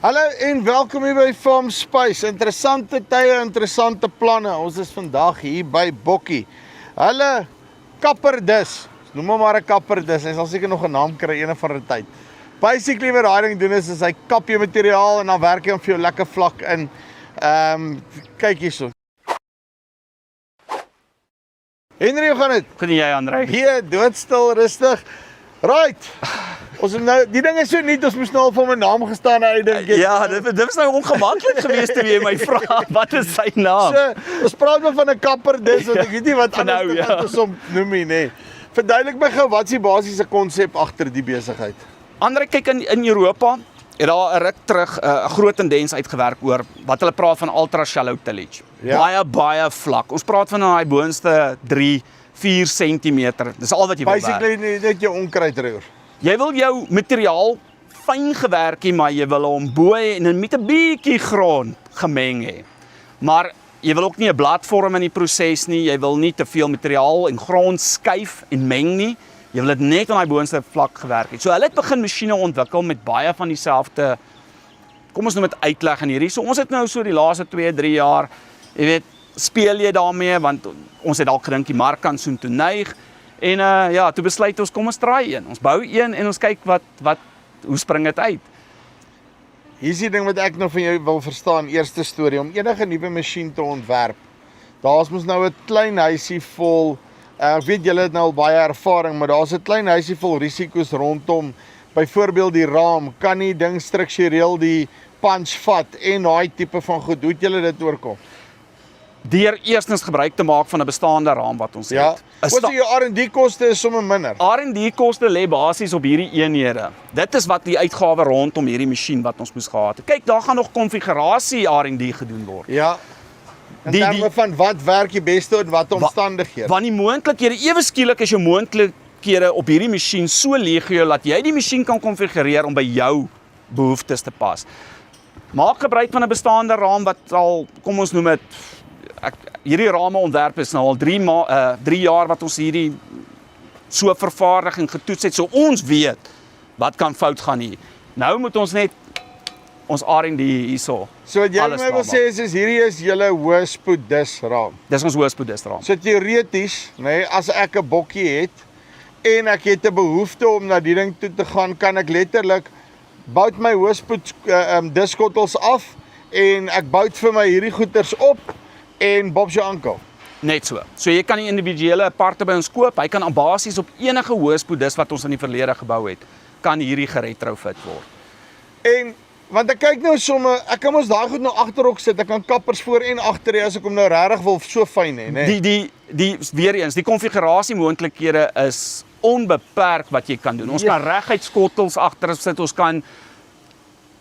Hallo en welkom hier by Farm Space. Interessante tye, interessante planne. Ons is vandag hier by Bokkie. Hulle kapperdis. Noem hom maar 'n kapperdis. Hy sal seker nog 'n naam kry eendag van 'n tyd. Basically wat daai ding doen is hy kap jou materiaal en dan werk hy hom vir jou lekker vlak in. Kyk hierso. Henry, hoe gaan dit? Goed en jy, André? Hier, doodstil, rustig. Right. Ons nou, die ding is so nie, ons moes nou al vir my naam gestaan uitdink. Ja, dit was nou ongemaklik geweest toe jy my vra wat is sy naam? So, ons praat maar van 'n kapperdis, want ek weet nie wat anders ja. wat ons hom noem nie, nê. Verduidelik my gou, wat is die basiese konsep agter die besigheid? André, kyk in Europa het daar 'n ruk terug 'n groot tendens uitgewerk oor wat hulle praat van ultra shallow tillage. Ja. Baie vlak. Ons praat van daai boonste 3-4 cm. Dis al wat jy wil werk. Basically net jou onkruid roer. Jy wil jou materiaal fyn gewerk hê, maar jy wil hom bo en met 'n bietjie grond gemeng hê. Maar jy wil ook nie 'n bladvorm in die proses nie. Jy wil nie te veel materiaal en grond skuif en meng nie. Jy wil dit net aan daai boonste vlak gewerk het. So hulle het begin masjiene ontwikkel met baie van dieselfde, kom ons noem dit uitleg in hierdie. So ons het nou so die laaste 2-3 jaar, jy weet, speel jy daarmee want ons het dalk gedink die mark kan soontoe neig. En ja, toe besluit ons kom ons draai een. Ons bou een en ons kyk hoe spring dit uit. Hier is die ding wat ek nog van jou wil verstaan, eerste storie, om enige nuwe masjien te ontwerp. Daar's mos nou 'n klein huisie vol, ek weet julle het nou al baie ervaring, maar daar's 'n klein huisie vol risiko's rondom. Byvoorbeeld die raam, kan die ding struktureel die punch vat en daai tipe van goed. Hoe het julle dit oorkom? Deur eerstens gebruik te maak van 'n bestaande raam wat ons Ja, het. wat is jou R&D koste is sommer minder. R&D koste lê basies op hierdie eenhede. Dit is wat die uitgawe rondom hierdie masjien wat ons moes gehad het. Kyk, daar gaan nog konfigurasie R&D gedoen word. Ja. In terme van wat werk die beste en wat omstandighede. Want die moontlikhede, ewe skielik is jou moontlikhede op hierdie masjien so legio dat jy die masjien kan konfigureer om by jou behoeftes te pas. Maak gebruik van 'n bestaande raam wat al, kom ons noem dit, hierdie rame ontwerp is nou al 3 jaar wat ons hierdie so vervaardig en getoets het, so ons weet wat kan fout gaan hier. Nou moet ons net ons R&D hierso. So wat jy my wil sê is hierdie is julle hoëspoed dis raam. Dis ons hoëspoed dis raam. So teoreties, nee, as ek 'n bokkie het en ek het 'n behoefte om na die ding toe te gaan, kan ek letterlik bou my hoëspoed diskottels af en ek bou vir my hierdie goeders op en bobs jou ankel. Net so. So jy kan die individuele aparte by ons koop. Hy kan aan basis op enige hoëspoed dis wat ons in die verlede gebou het, kan hierdie geretrofit word. En want ek kyk nou somme, ek kan mos daai goed nou agterop sit. Ek kan kappers voor en agter hê as ek hom nou regtig wil so fyn hê, nê. Die weer eens, die konfigurasie moontlikhede is onbeperk wat jy kan doen. Ons kan reguit skottels agter sit, ons kan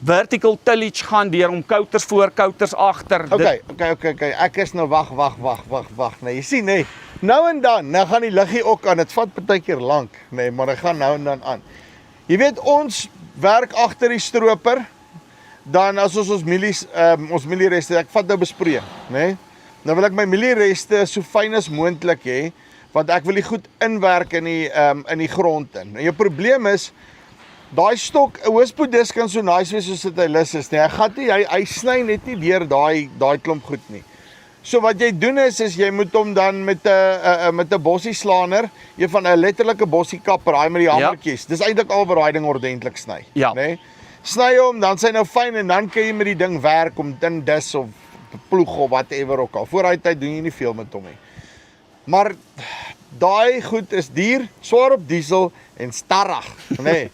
vertical tillage gaan deur om kouters voor, kouters agter. Okay. Ek is nou wag. Nee, jy sien nee. Nou en dan gaan die liggie ook aan. Dit vat partykeer lank, nee, maar dit gaan nou en dan aan. Jy weet ons werk agter die stroper. Dan as ons mieliereste, ek vat nou besproeiing, nê? Nou wil ek my mieliereste so fyn as moontlik hê, want ek wil die goed inwerk in die grond in. En jou probleem is daai stok, 'n hoëspoed kan so nice wees soos dit hy lus is, nee. Hy sny net nie deur daai klomp goed nie. So wat jy doen is jy moet hom dan met 'n bossieslaaner, een van 'n letterlike bossiekapper, daai met die hamertjies. Dis eintlik al wat daai ding ordentlik sny, nê? Sny hom, dan sy nou fyn en dan kan jy met die ding werk om din dis of ploeg of whatever ook al. Voor daai tyd doen jy nie veel met hom nie. Maar daai goed is duur, swaar op diesel en starrig, nê?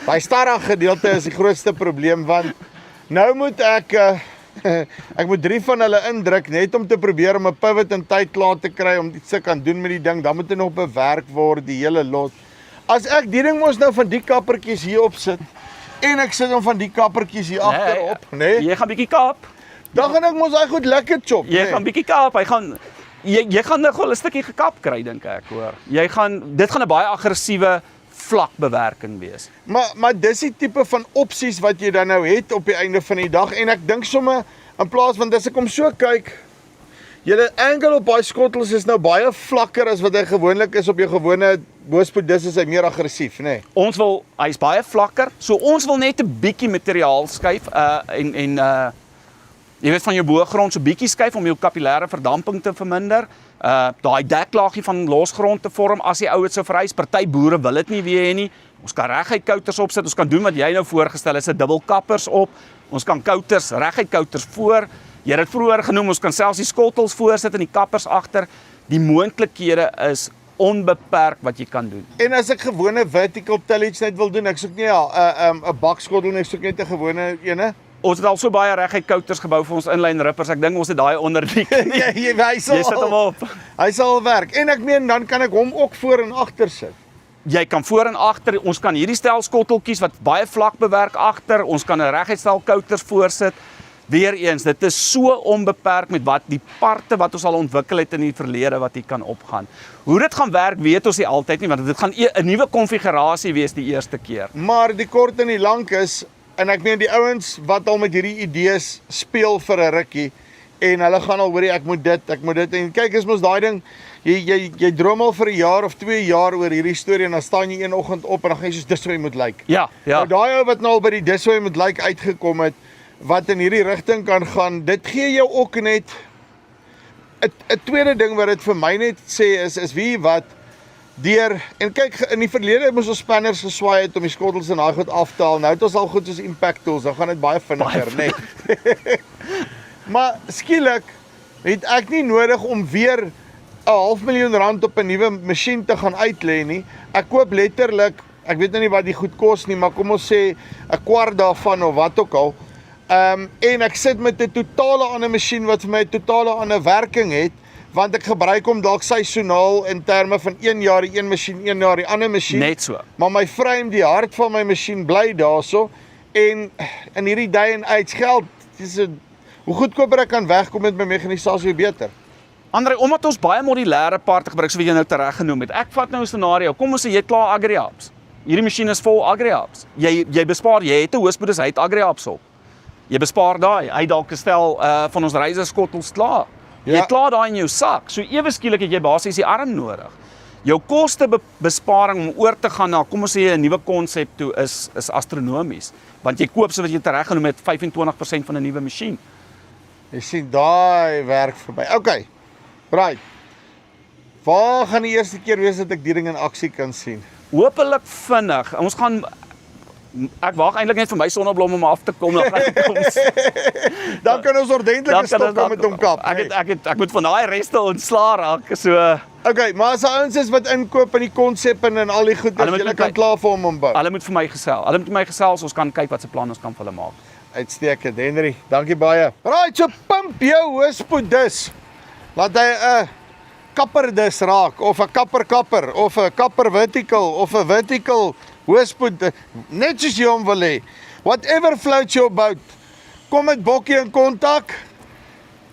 Daai starrig gedeelte is die grootste probleem want nou moet ek moet 3 van hulle indruk net om te probeer om 'n pivot in tyd klaar te kry om iets te kan doen met die ding. Dan moet dit nog bewerk word, die hele lot. As ek die ding mos nou van die kappertjies hier op sit en ek sit hom van die kappertjies hier agterop, nê? Jy gaan bietjie kap. Dan gaan ek mos daai goed lekker chop, Jy gaan bietjie kap. Jy gaan nog wel 'n stukkie gekap kry dink ek, hoor. Dit gaan 'n baie aggressiewe vlak bewerking wees. Maar dis die tipe van opsies wat jy dan nou het op die einde van die dag en ek dink sommer in plaas van as ek hom so kyk, julle angle op baie skottels is nou baie vlakker as wat hy gewoonlik is op jou gewone hoëspoed dis is hy meer aggressief, nê? Ons wil, hy's baie vlakker, so ons wil net 'n bietjie materiaal skuif jy weet van jou boogrond so bietjie skuif om jou kapillêre verdamping te verminder. Daai deklaagie van losgrond te vorm as die ou dit sou verhuis. Party boere wil dit nie weer hê nie. Ons kan reguit kouters opsit. Ons kan doen wat jy nou voorgestel het, 'n dubbelkappers op. Ons kan kouters, reguit kouters voor. Jy het dit vroeër genoem, ons kan selfs die skottels voorsit en die kappers agter. Die moontlikhede is onbeperk wat jy kan doen. En as ek gewone vertical tillage net wil doen, ek soek nie 'n bakskottel nie, ek soek net 'n gewone ene. Ons het al so baie reguit kouters gebou vir ons inlyn rippers. Ek dink ons het daai onder die knie. Hy Jy sit hom op. Hy sal werk. En ek meen dan kan ek hom ook voor en agter sit. Jy kan voor en agter, ons kan hierdie stel skotteltjies wat baie vlak bewerk agter, ons kan 'n reguit stel kouters voorsit. Weereens, dit is so onbeperk met wat die parte wat ons al ontwikkel het in die verlede wat hier kan opgaan. Hoe dit gaan werk, weet ons nie altyd nie, want dit gaan 'n nuwe konfigurasie wees die eerste keer. Maar die kort en die lank is, en ek meen die ouens wat al met hierdie idees speel vir 'n rukkie en hulle gaan al hoorie ek moet dit en kyk is mos daai ding jy droom al vir 'n jaar of 2 jaar oor hierdie storie en dan staan jy een oggend op en dan gaan jy soos dis hoe jy moet lyk. Ja. Nou daai ou wat nou al by die dis hoe jy moet lyk uitgekom het wat in hierdie rigting kan gaan, dit gee jou ook net 'n tweede ding wat dit vir my net sê is wie wat deur en kyk in die verlede moes ons spanners geswaai het om die skottels en daai goed af te haal. Nou het ons al goed soos impact tools, dan gaan dit baie vinniger, nê. Maar skielik het ek nie nodig om weer 'n R500.000 op 'n nuwe masjien te gaan uitlê nie. Ek koop letterlik, ek weet nou nie wat die goed kos nie, maar kom ons sê 'n kwart daarvan of wat ook al. En ek sit met 'n totale ander masjien wat vir my 'n totale ander werking het, want ek gebruik hom dalk seisonaal in terme van 1 jaar die een masjien, 1 jaar die ander masjien. Net so. Maar my frame, die hart van my masjien bly daarso en in hierdie day and age geld, hoe goedkoper ek kan wegkom met my mekanisasie, beter. Andre, omdat ons baie modulêre parte gebruik, so wat jy nou tereg genoem het. Ek vat nou 'n scenario. Kom ons sê jy het klaar agri-apps. Hierdie masjien is vol agri-apps. Jy bespaar, jy het 'n hoëspoed, hy het agri-apps op. Jy bespaar daai. Hy dalk 'n stel van ons reiserskottels klaar. Jy het klaar daai in jou sak. So ewe skielik het jy basies die arm nodig. Jou kostebesparing om oor te gaan na, kom ons sê 'n nuwe konsep toe is astronomies. Want jy koop so wat jy tereg genoem het 25% van 'n nuwe masjien. Jy sien daai werk vir my. Okay. Right. Waar gaan die eerste keer wees dat ek die ding in aksie kan sien? Hoopelik vinnig. Ons gaan ek wag eintlik net vir my sonneblom om af te kom dan dan kan ons ordentlike stokke met hom kap. Ek moet van daai reste ontslaa raak. So okay, maar as ouens is wat inkoop in die konsep en al die goed, jy kan klaar vir hom bou. Hulle moet vir my gesels. Hulle moet met my gesels, ons kan kyk wat se plan ons kan vir hulle maak. Uitstekend, Henry. Dankie baie. Right, so pimp jou hoëspoed dus. Laat hy 'n kapperdis raak of 'n kapper of 'n kapper vertical of 'n vertical hoëspoed, net soos jy hom wil hê. Whatever floats your boat. Kom met Bokkie in kontak.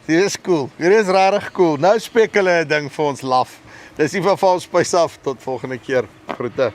Dit is cool. Dit is regtig cool. Nou spek hulle 'n ding vir ons laf. Dis nie van Valspys af tot volgende keer. Groete.